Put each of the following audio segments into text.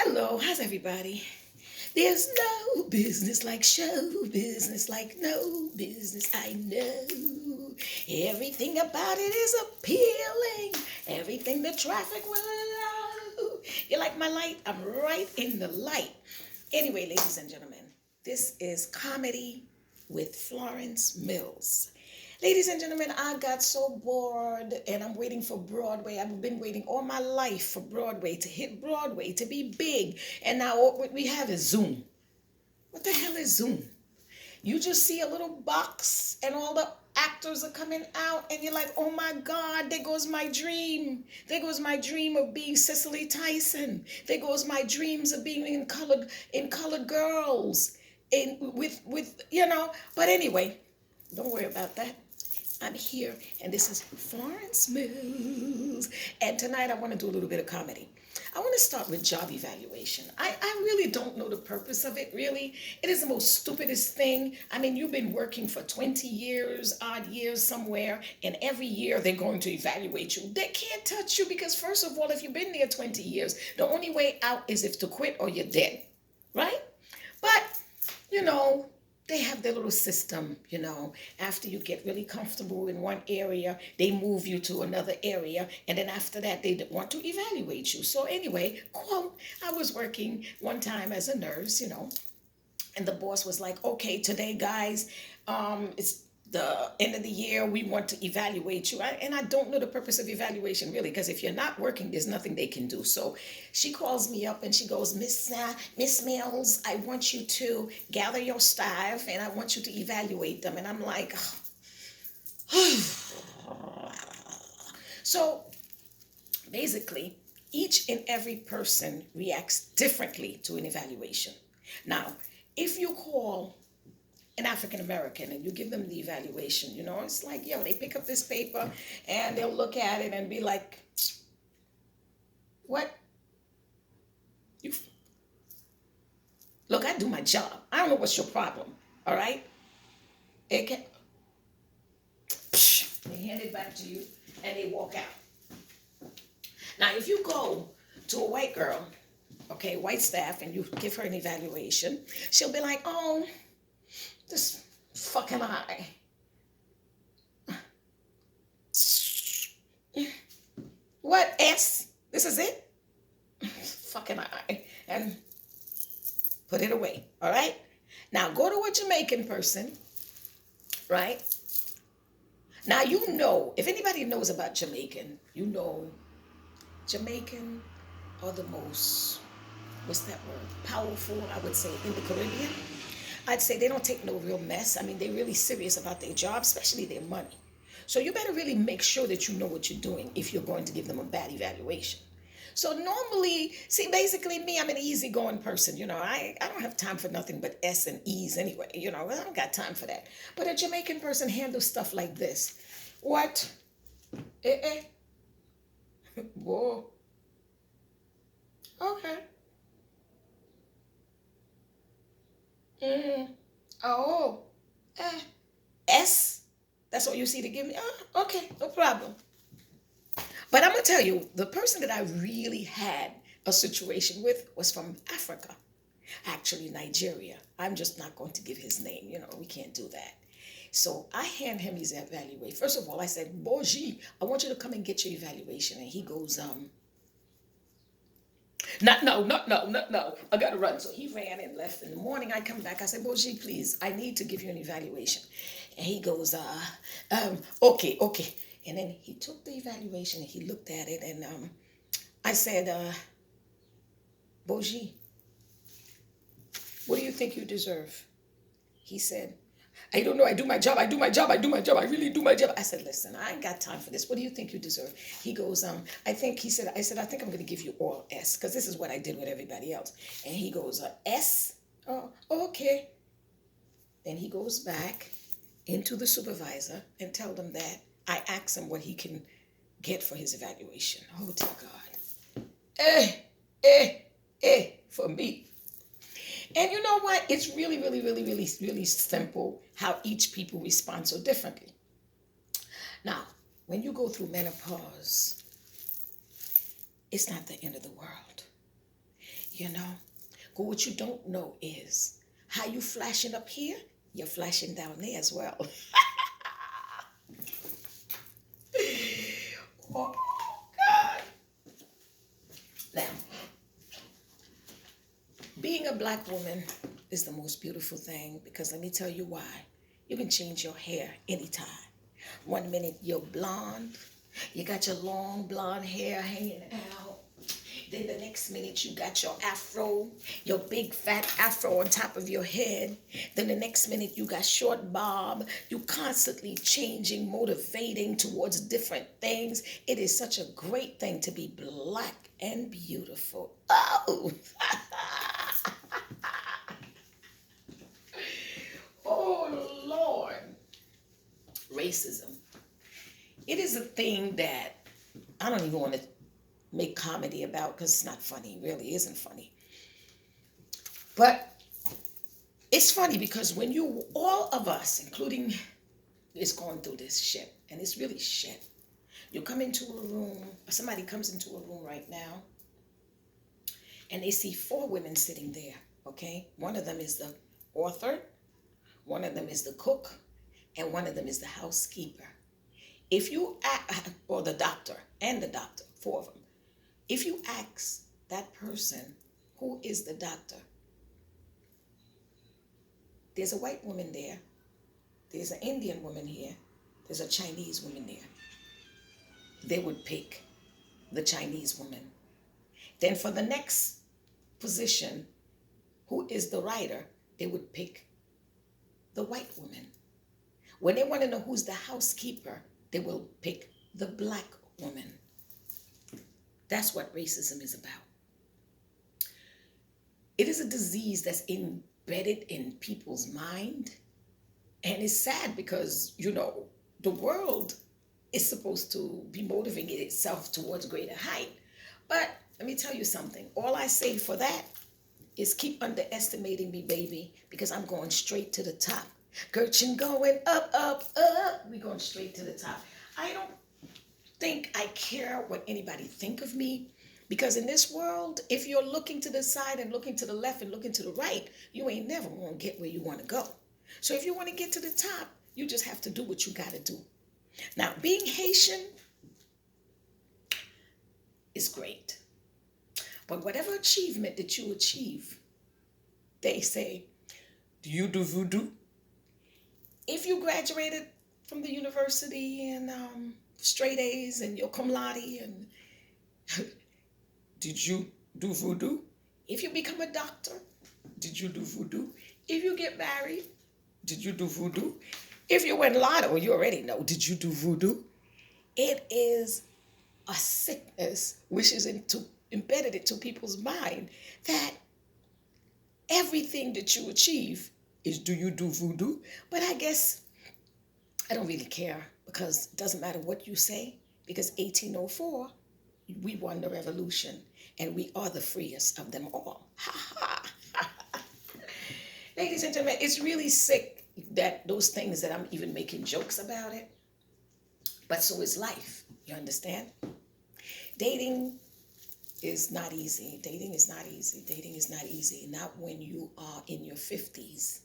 Hello, how's everybody? There's no business like show business, like no business I know. Everything about it is appealing. Everything the traffic will allow. You like my light? I'm right in the light. Anyway, ladies and gentlemen, this is Comedy with Florence Mills. Ladies and gentlemen, I got so bored and I'm waiting for Broadway. I've been waiting all my life for Broadway to hit Broadway, to be big. And now what we have is Zoom. What the hell is Zoom? You just see a little box and all the actors are coming out and you're like, oh my God, there goes my dream. There goes my dream of being Cicely Tyson. There goes my dreams of being in colored girls. But anyway, don't worry about that. I'm here, and this is Florence Mills. And tonight I want to do a little bit of comedy. I want to start with job evaluation. I really don't know the purpose of it, really. It is the most stupidest thing. I mean, you've been working for 20 years, odd years somewhere, and every year they're going to evaluate you. They can't touch you because, first of all, if you've been there 20 years, the only way out is if to quit or you're dead, right? But, you know, they have their little system, after you get really comfortable in one area, they move you to another area, and then after that they want to evaluate you. So anyway, quote, I was working one time as a nurse, and the boss was like, okay, today guys, it's the end of the year, we want to evaluate you. And I don't know the purpose of evaluation really, because if you're not working, there's nothing they can do. So she calls me up and she goes, Miss Mills, I want you to gather your staff and I want you to evaluate them. And I'm like, so basically, each and every person reacts differently to an evaluation. Now, if you call an African American and you give them the evaluation, it's like, they pick up this paper and they'll look at it and be like, what? You look, I do my job. I don't know what's your problem. All right? It can they hand it back to you and they walk out. Now, if you go to a white girl, okay, white staff, and you give her an evaluation, she'll be like, oh, this fucking eye. What, S? This is it? Fucking eye. And put it away, all right? Now, go to a Jamaican person, right? Now, if anybody knows about Jamaican, Jamaican are the most, what's that word? Powerful, I would say, in the Caribbean. I'd say they don't take no real mess. I mean, they're really serious about their job, especially their money. So you better really make sure that you know what you're doing if you're going to give them a bad evaluation. So normally, see, basically me, I'm an easygoing person. I don't have time for nothing but S and E's anyway. I don't got time for that. But a Jamaican person handles stuff like this. What? Whoa. Okay. Mm. Oh. Eh. S? That's all you see to give me? Oh, okay, no problem. But I'm going to tell you, the person that I really had a situation with was from Africa. Actually, Nigeria. I'm just not going to give his name. We can't do that. So I hand him his evaluation. First of all, I said, Boji, I want you to come and get your evaluation. And he goes, no. I got to run. So he ran and left. In the morning, I come back. I said, Boji, please, I need to give you an evaluation. And he goes, okay. And then he took the evaluation and he looked at it. And I said, Boji, what do you think you deserve? He said, I don't know. I do my job. I really do my job. I said, listen, I ain't got time for this. What do you think you deserve? He goes, I think I'm going to give you all S because this is what I did with everybody else. And he goes, S? Oh, okay. Then he goes back into the supervisor and tell them that I asked him what he can get for his evaluation. Oh, dear God. For me. And you know what? It's really, really, really, really, really simple how each people respond so differently. Now, when you go through menopause, it's not the end of the world. you know. But what you don't know is how you flashing up here, you're flashing down there as well. Oh, God. Now, being a black woman is the most beautiful thing because let me tell you why. You can change your hair anytime. One minute you're blonde, you got your long blonde hair hanging out. Then the next minute you got your afro, your big fat afro on top of your head. Then the next minute you got short bob. You constantly changing, motivating towards different things. It is such a great thing to be black and beautiful. Oh, oh Lord. Racism. It is a thing that I don't even want to make comedy about because it's not funny. It really isn't funny. But it's funny because when you, all of us, including is going through this shit, and it's really shit. You come into a room, or somebody comes into a room right now, and they see four women sitting there, okay? One of them is the author, one of them is the cook, and one of them is the housekeeper. If you ask, or the doctor, and the doctor, four of them. If you ask that person, who is the doctor? There's a white woman there. There's an Indian woman here. There's a Chinese woman there. They would pick the Chinese woman. Then for the next position, who is the writer, they would pick the white woman. When they want to know who's the housekeeper, they will pick the black woman. That's what racism is about. It is a disease that's embedded in people's mind. And it's sad because, you know, the world is supposed to be motivating itself towards greater height. But let me tell you something. All I say for that is keep underestimating me, baby, because I'm going straight to the top. Gretchen going up, up, up. We're going straight to the top. I don't think I care what anybody think of me, because in this world, if you're looking to the side and looking to the left and looking to the right, you ain't never going to get where you want to go. So if you want to get to the top, you just have to do what you got to do. Now, being Haitian is great. But whatever achievement that you achieve, they say, do you do voodoo? If you graduated from the university and straight A's and your cum laude, and did you do voodoo? If you become a doctor, did you do voodoo? If you get married, did you do voodoo? If you win lotto, you already know, did you do voodoo? It is a sickness which is embedded into people's mind that everything that you achieve is, do you do voodoo? But I guess I don't really care, because it doesn't matter what you say, because 1804, we won the revolution and we are the freest of them all. Ha ha. Ladies and gentlemen, it's really sick that those things that I'm even making jokes about it, but so is life. You understand? Dating is not easy. Dating is not easy. Dating is not easy. Not when you are in your 50s.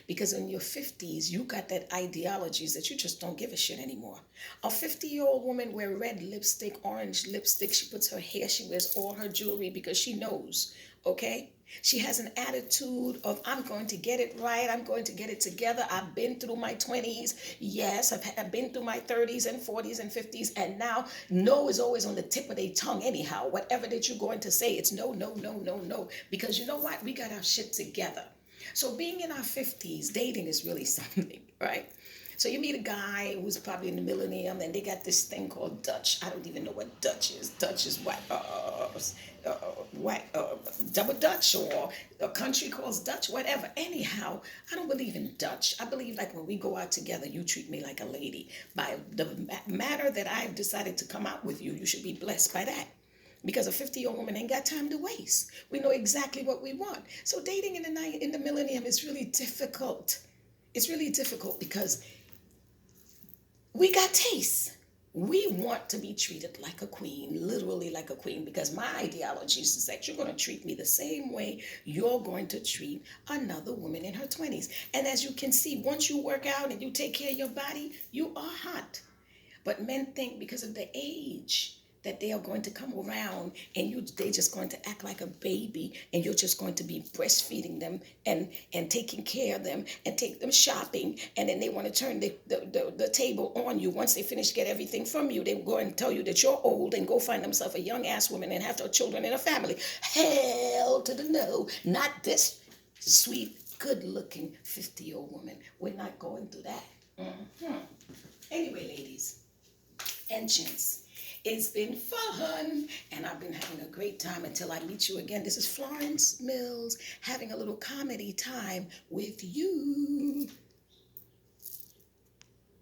Because in your 50s, you got that ideologies that you just don't give a shit anymore. A 50-year-old woman wears red lipstick, orange lipstick. She puts her hair, she wears all her jewelry because she knows, okay? She has an attitude of, I'm going to get it right. I'm going to get it together. I've been through my 20s. Yes, I've been through my 30s and 40s and 50s. And now no is always on the tip of their tongue anyhow. Whatever that you're going to say, it's no, no, no, no, no. Because you know what? We got our shit together. So being in our 50s, dating is really something, right? So you meet a guy who's probably in the millennium, and they got this thing called Dutch. I don't even know what Dutch is. Dutch is what? Double Dutch, or a country calls Dutch, whatever. Anyhow, I don't believe in Dutch. I believe like when we go out together, you treat me like a lady. By the manner that I've decided to come out with you, you should be blessed by that. Because a 50-year-old woman ain't got time to waste. We know exactly what we want. So dating in the millennium is really difficult. It's really difficult because we got tastes. We want to be treated like a queen, literally like a queen, because my ideology is that you're going to treat me the same way you're going to treat another woman in her 20s. And as you can see, once you work out and you take care of your body, you are hot. But men think because of the age that they are going to come around and they're just going to act like a baby, and you're just going to be breastfeeding them and taking care of them and take them shopping, and then they want to turn the table on you. Once they finish get everything from you, they go and tell you that you're old and go find themselves a young ass woman and have their children and a family. Hell to the no, not this sweet, good looking 50-year-old woman. We're not going through that. Anyway, ladies and gents, it's been fun, and I've been having a great time until I meet you again. This is Florence Mills having a little comedy time with you.